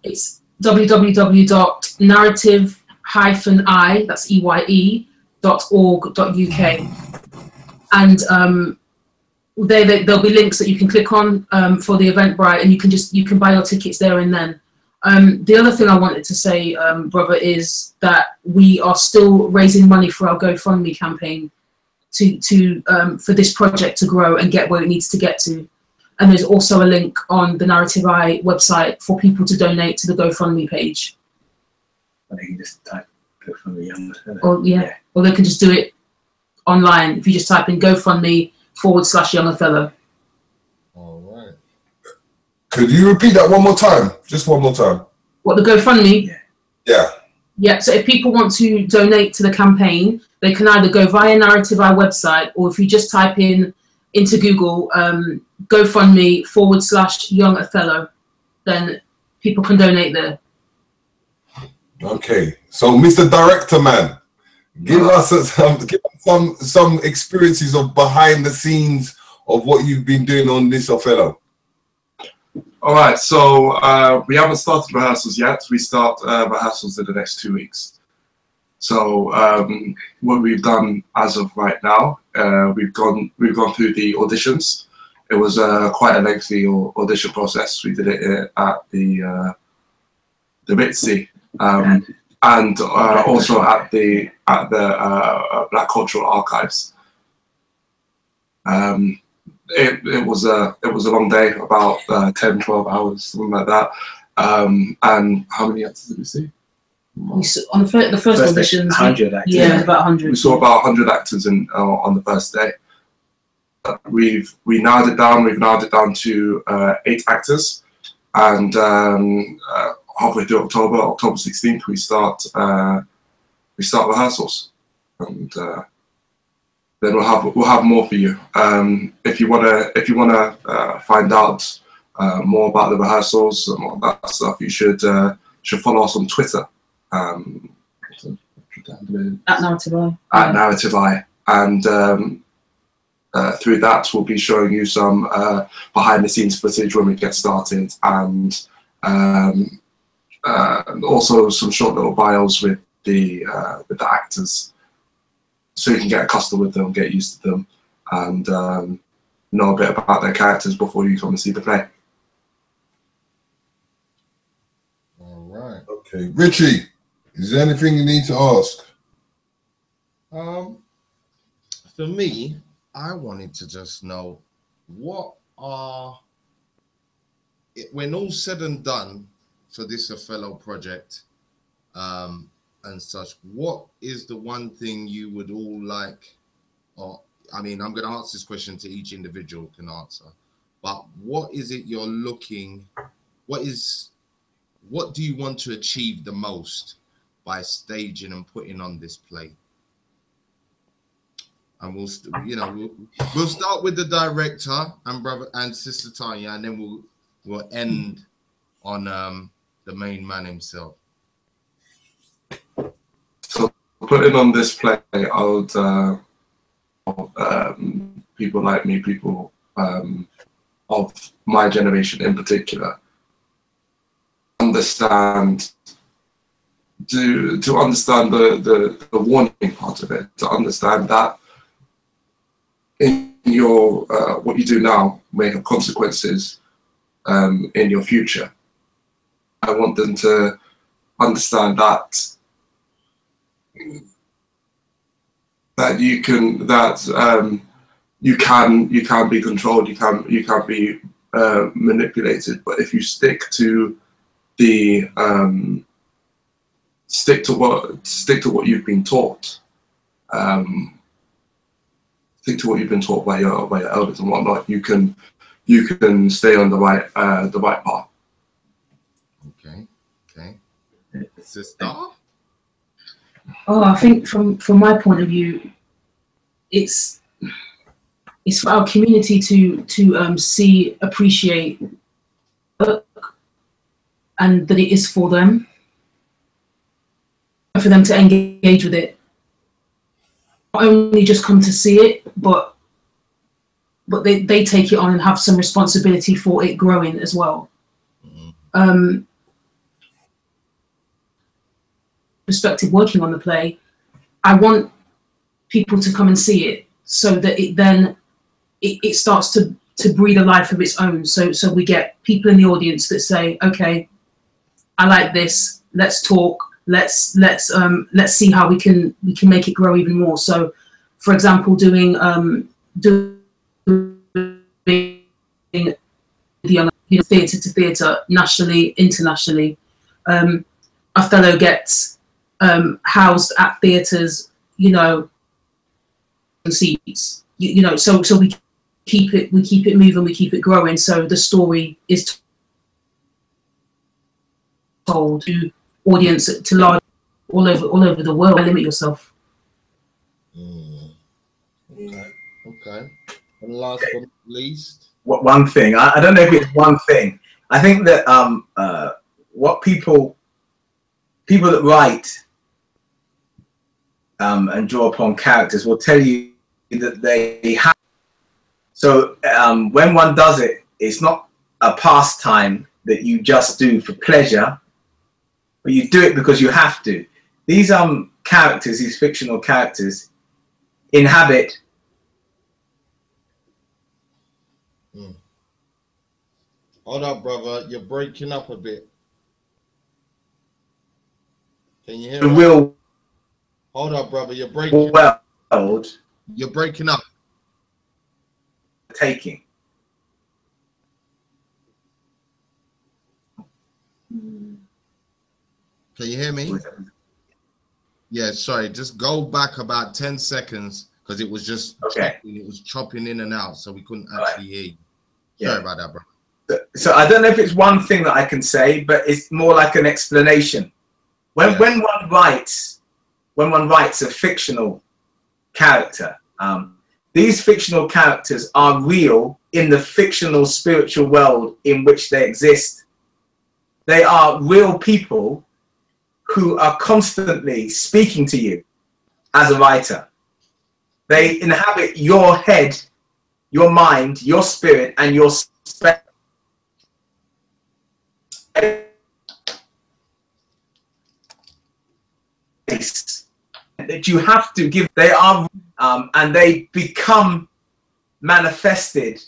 it's www.narrative-ie, that's EYE.org.uk, and there'll be links that you can click on for the Eventbrite, and you can buy your tickets there and then. The other thing I wanted to say, brother, is that we are still raising money for our GoFundMe campaign for this project to grow and get where it needs to get to. And there's also a link on the Narrative Eye website for people to donate to the GoFundMe page. Or they can just type GoFundMe Young Othello. Or they can just do it online. If you just type in GoFundMe/Young Othello. All right. Could you repeat that one more time? Just one more time. What, the GoFundMe? Yeah. Yeah, so if people want to donate to the campaign, they can either go via Narrative Eye website, or if you just type into Google GoFundMe/Young Othello, then people can donate there. Okay, so Mr. Director Man, give us some experiences of behind the scenes of what you've been doing on this Othello. All right, so we haven't started rehearsals yet. We start rehearsals in the next 2 weeks. So what we've done as of right now, we've gone through the auditions. It was quite a lengthy audition process. We did it at the Ritzy, and also at the Black Cultural Archives. It was a long day, about 10-12 hours, something like that. And how many actors did we see? On the first auditions, 100 actors. Yeah, about 100. We saw about 100 actors on the first day. We narrowed it down. We've narrowed it down to 8 actors, and halfway through October 16th, we start rehearsals, and then we'll have more for you. If you wanna find out more about the rehearsals and all that stuff, you should follow us on Twitter. At Narrative Eye. At Narrative Eye, and through that we'll be showing you some behind the scenes footage when we get started, and also some short little bios with the actors, so you can get accustomed with them, get used to them, and know a bit about their characters before you come and see the play. All right. Okay, Richie, is there anything you need to ask? For me, I wanted to just know, when all said and done for this Othello project, and such, what is the one thing you would all like? Or I mean, I'm going to ask this question to each individual can answer, but what is it you're looking? What do you want to achieve the most by staging and putting on this play? And we'll start with the director and brother and sister Tanya, and then we'll end on the main man himself. So putting on this play, I would people like me, people of my generation in particular, understand to understand the warning part of it, to understand that in your what you do now may have consequences in your future. I want them to understand that you can be controlled, you can be manipulated, but if you stick to the stick to what you've been taught, stick to what you've been taught by your elders and whatnot, you can stay on the right path. Okay. Sister? Oh, I think from my point of view, it's for our community to see, appreciate work, and that it is for them, for them to engage with it. Not only just come to see it, but they take it on and have some responsibility for it growing as well. Perspective working on the play, I want people to come and see it so that it starts to breathe a life of its own. So we get people in the audience that say, okay, I like this, let's talk, let's see how we can make it grow even more. So for example, doing theatre to theatre, nationally, internationally. Othello gets housed at theatres, seats, so we keep it moving, we keep it growing. So the story is told to audience, to large, all over the world. Limit yourself. Okay. And last but not least, one thing. I don't know if it's one thing. I think that what people that write and draw upon characters will tell you that they have. So when one does it, it's not a pastime that you just do for pleasure, but you do it because you have to. These characters, these fictional characters, inhabit. Hold up, brother. You're breaking up a bit. Can you hear the us? Real. Hold up, brother. You're breaking up. You're breaking up. Taking. Can you hear me? Yeah, sorry. Just go back about 10 seconds because it was just chopping in and out, so we couldn't actually hear you. Sorry about that, bro. So I don't know if it's one thing that I can say, but it's more like an explanation. When one writes a fictional character, these fictional characters are real in the fictional spiritual world in which they exist. They are real people who are constantly speaking to you as a writer. They inhabit your head, your mind, your spirit, and your space. That you have to give. They are and they become manifested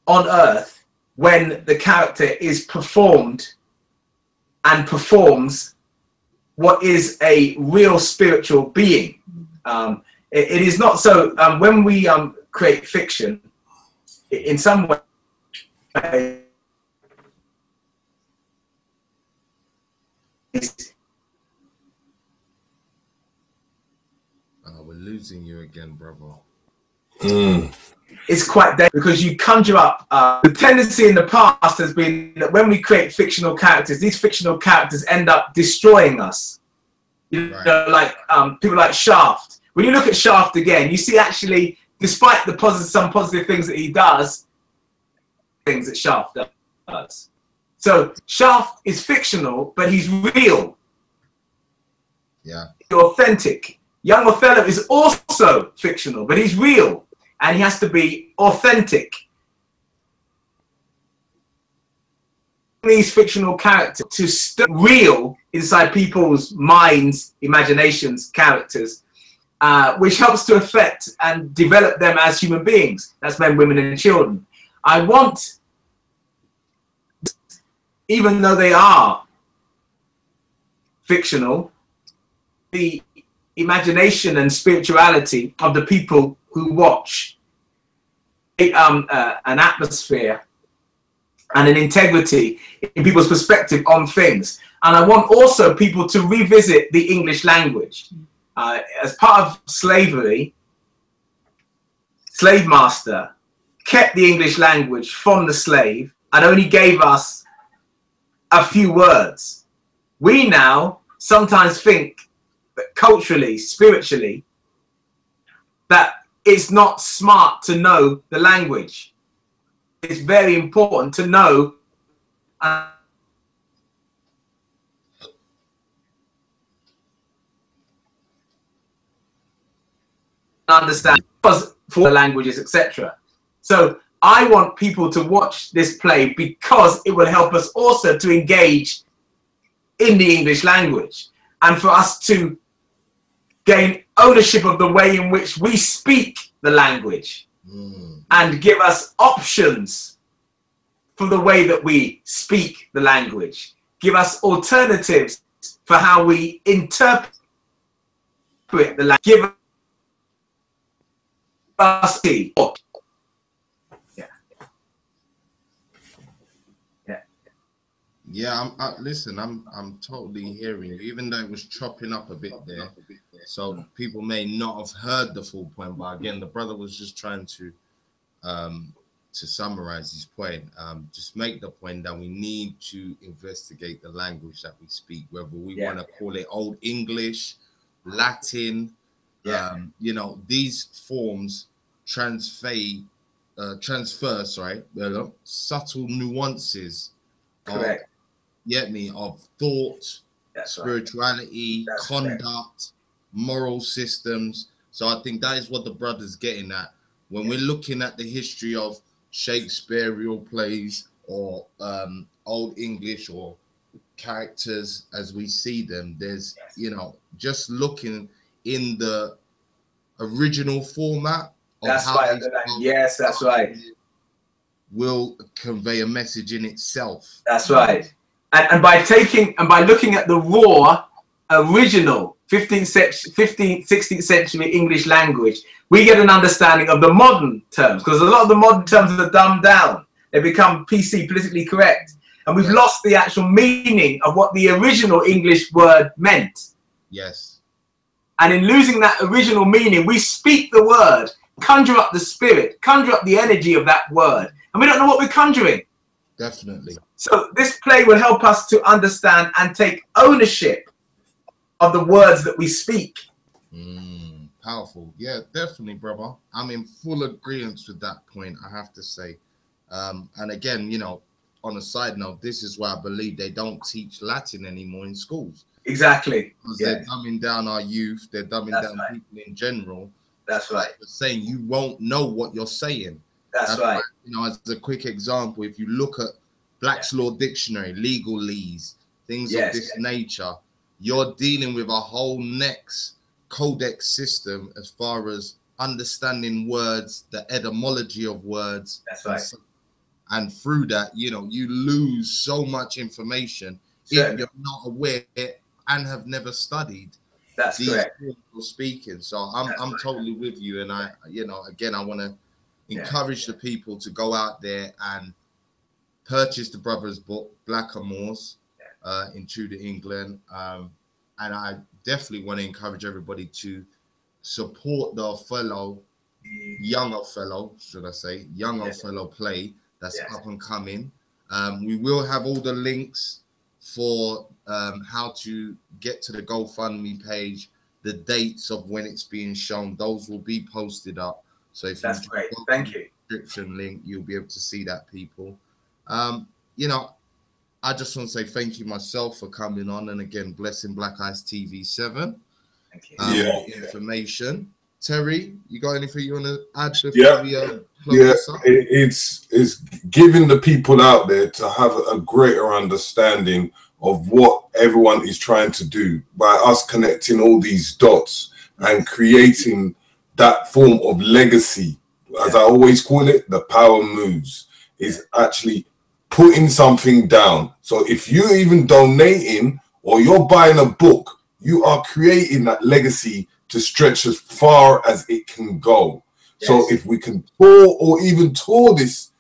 on earth when the character is performed and performs what is a real spiritual being. It is not so when we create fiction, in some way we're losing you again, brother. It's quite dangerous because you conjure up. The tendency in the past has been that when we create fictional characters, these fictional characters end up destroying us. You know, like people like Shaft. When you look at Shaft again, you see actually, despite the some positive things that he does, things that Shaft does. So Shaft is fictional, but he's real. Yeah. Authentic. Young Othello is also fictional, but he's real, and he has to be authentic. These fictional characters to stay real inside people's minds, imaginations, characters, which helps to affect and develop them as human beings. That's men, women, and children. I want, even though they are fictional, the imagination and spirituality of the people who watch an atmosphere and an integrity in people's perspective on things. And I want also people to revisit the English language. As part of slavery, slave master kept the English language from the slave and only gave us a few words. We now sometimes think that culturally, spiritually, that it's not smart to know the language. It's very important to know and understand because for the languages, etc. So I want people to watch this play because it will help us also to engage in the English language and for us to gain ownership of the way in which we speak the language and give us options for the way that we speak the language, give us alternatives for how we interpret the language, give us the Yeah, listen, I'm totally hearing you, even though it was chopping up a bit there. So people may not have heard the full point, but again, the brother was just trying to summarize his point. Just make the point that we need to investigate the language that we speak, whether we want to call it Old English, Latin. You know, these forms transfer, sorry, subtle nuances. Correct. Of thought, That's spirituality, right. conduct, correct. moral systems. So I think that is what the brother's getting at. When we're looking at the history of Shakespearean plays or Old English or characters as we see them, there's, you know, just looking in the original format of that's how right. Yes, that's right. Will convey a message in itself. That's right. And by looking at the raw, original 15th, 16th century English language, we get an understanding of the modern terms, because a lot of the modern terms are dumbed down. They become PC, politically correct. And we've lost the actual meaning of what the original English word meant. Yes. And in losing that original meaning, we speak the word, conjure up the spirit, conjure up the energy of that word. And we don't know what we're conjuring. Definitely. So this play will help us to understand and take ownership of the words that we speak. Powerful. Yeah, definitely, brother. I'm in full agreement with that point, I have to say. And again, you know, on a side note, this is why I believe they don't teach Latin anymore in schools. Exactly. Because they're dumbing down our youth. They're dumbing down people in general. That's right. They're saying you won't know what you're saying. That's right. Why, you know, as a quick example, if you look at Black's Law Dictionary, legalese, things of this nature, you're dealing with a whole next codex system as far as understanding words, the etymology of words. That's right. And through that, you know, you lose so much information if you're not aware and have never studied. That's these correct. people speaking. So I'm totally with you. And I, you know, again, I want to encourage the people to go out there and purchase the brother's book, Blackamoors, in Tudor England. And I definitely want to encourage everybody to support the Othello, young Othello, should I say, young Othello play that's up and coming. We will have all the links for how to get to the GoFundMe page, the dates of when it's being shown. Those will be posted up. So if that's you great. Thank you. Description link, you'll be able to see that, people. You know, I just want to say thank you myself for coming on, and again, blessing Black Eyes TV 7. Thank you. With the information. Terry, you got anything you want to add before we close this up? It's giving the people out there to have a greater understanding of what everyone is trying to do by us connecting all these dots and creating that form of legacy. As I always call it, the power moves is actually putting something down. So if you're even donating or you're buying a book, you are creating that legacy to stretch as far as it can go. Yes. So if we can tour or even tour this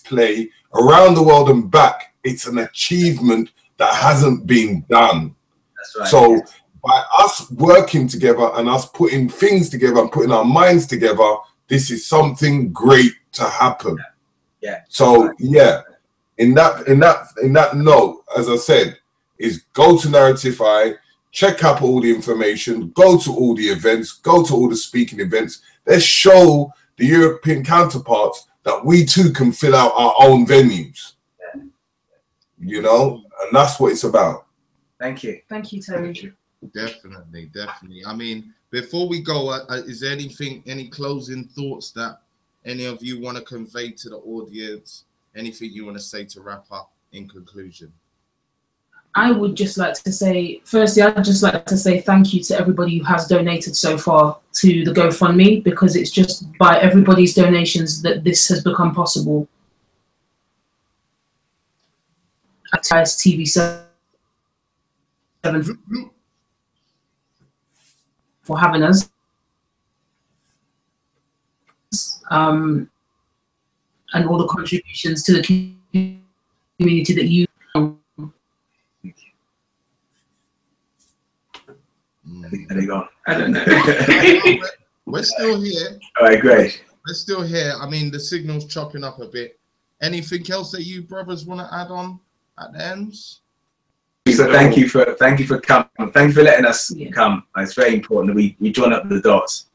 play around the world and back, it's an achievement that hasn't been done. That's right. So by us working together and us putting things together and putting our minds together, this is something great to happen. Yeah. So yeah, in that note, as I said, is go to Narratify, check out all the information, go to all the events, go to all the speaking events. Let's show the European counterparts that we too can fill out our own venues. Yeah. You know, and that's what it's about. Thank you. Thank you, Terry. Definitely. I mean, before we go, is there any closing thoughts that any of you want to convey to the audience? Anything you want to say to wrap up in conclusion? I would just like to say, firstly, I'd just like to say thank you to everybody who has donated so far to the GoFundMe, because it's just by everybody's donations that this has become possible. TV 7 for having us. And all the contributions to the community that you. Are they gone? I don't know. We're still here. All right, great. We're still here. I mean, the signal's chopping up a bit. Anything else that you brothers want to add on at the ends? So thank you for coming. Thank you for letting us come. It's very important that we join up the dots.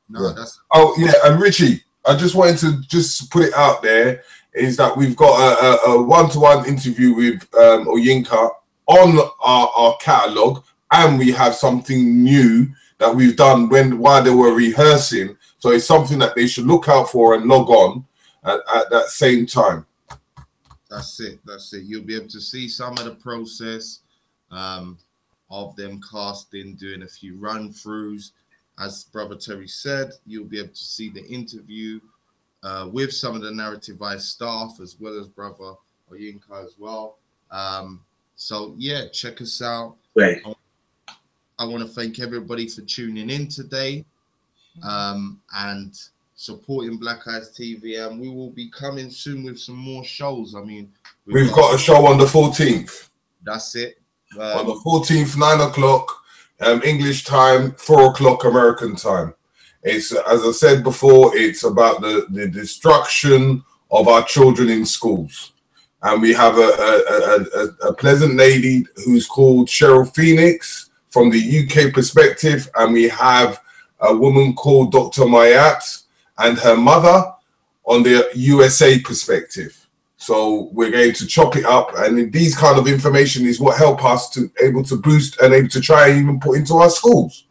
No, that's. Oh yeah, and Richie, I just wanted to just put it out there is that we've got a one-to-one interview with ONYEKA on our catalogue, and we have something new that we've done while they were rehearsing. So it's something that they should look out for and log on at that same time. That's it. You'll be able to see some of the process of them casting, doing a few run-throughs. As Brother Terry said, you'll be able to see the interview with some of the Narratify staff, as well as Brother ONYEKA as well. So yeah, check us out. Great. I want to thank everybody for tuning in today and supporting Black Eyes TV, and we will be coming soon with some more shows. I mean, we've got a show on the 14th. That's it. On the 14th, 9 o'clock English time, 4 o'clock American time. It's, as I said before, it's about the destruction of our children in schools. And we have a pleasant lady who's called Cheryl Phoenix from the UK perspective, and we have a woman called Dr. Mayat and her mother on the USA perspective. So we're going to chop it up, and these kind of information is what help us to able to boost and able to try and even put into our schools.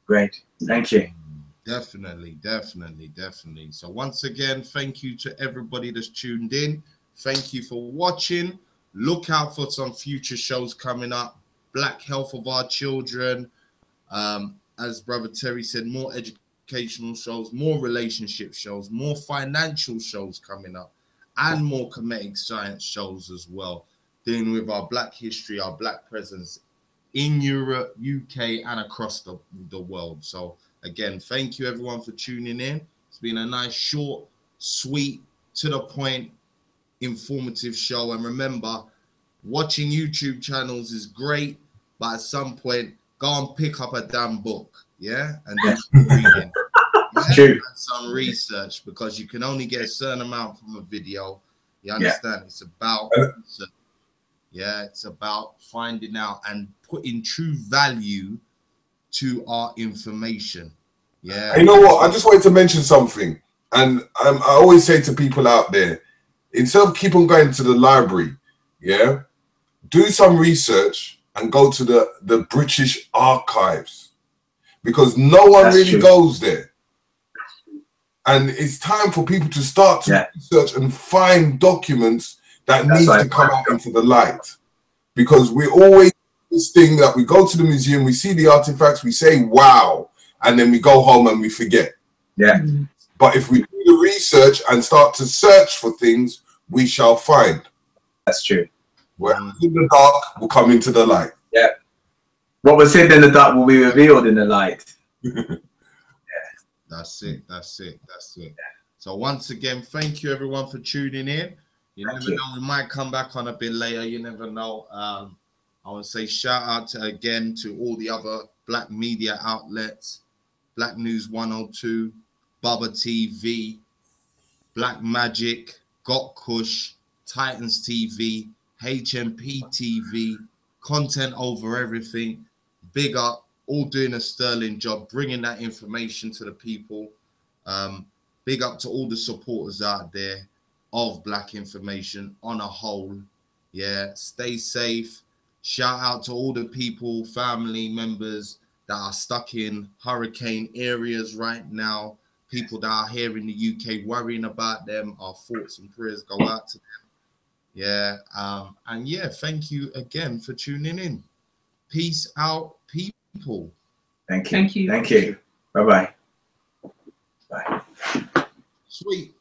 Great, thank you. Definitely. So once again, thank you to everybody that's tuned in. Thank you for watching. Look out for some future shows coming up. Black health of our children. As Brother Terry said, more educational shows, more relationship shows, more financial shows coming up, and more comedic science shows as well, dealing with our Black history, our Black presence in Europe, UK, and across the world. So again, thank you everyone for tuning in. It's been a nice, short, sweet, to the point, informative show. And remember, watching YouTube channels is great, but at some point, go and pick up a damn book, yeah, and do some reading. And some research, because you can only get a certain amount from a video. You understand? It's about research. Yeah, it's about finding out and putting true value to our information. Yeah. You know what? I just wanted to mention something, and I always say to people out there, instead of keep on going to the library, yeah, do some research and go to the British archives, because no one really goes there. And it's time for people to start to research and find documents that needs to come out into the light. Because we always this thing that we go to the museum, we see the artifacts, we say, wow, and then we go home and we forget. Yeah. But if we do the research and start to search for things, we shall find. That's true. What was in the dark will come into the light. Yeah. What was hidden in the dark will be revealed in the light. That's it. That's it. That's it. So once again, thank you everyone for tuning in. You never know, we might come back on a bit later. You never know. I want to say shout out again to all the other black media outlets: Black News 102, Bubba TV, Black Magic, Got Kush, Titans TV, HMP TV, Content Over Everything. Big up, all doing a sterling job, bringing that information to the people. Big up to all the supporters out there of Black Information on a whole. Yeah, stay safe. Shout out to all the people, family members that are stuck in hurricane areas right now. People that are here in the UK worrying about them. Our thoughts and prayers go out to them. Yeah, and yeah, thank you again for tuning in. Peace out, people. Thank you. Thank you. Bye-bye. Bye. Sweet.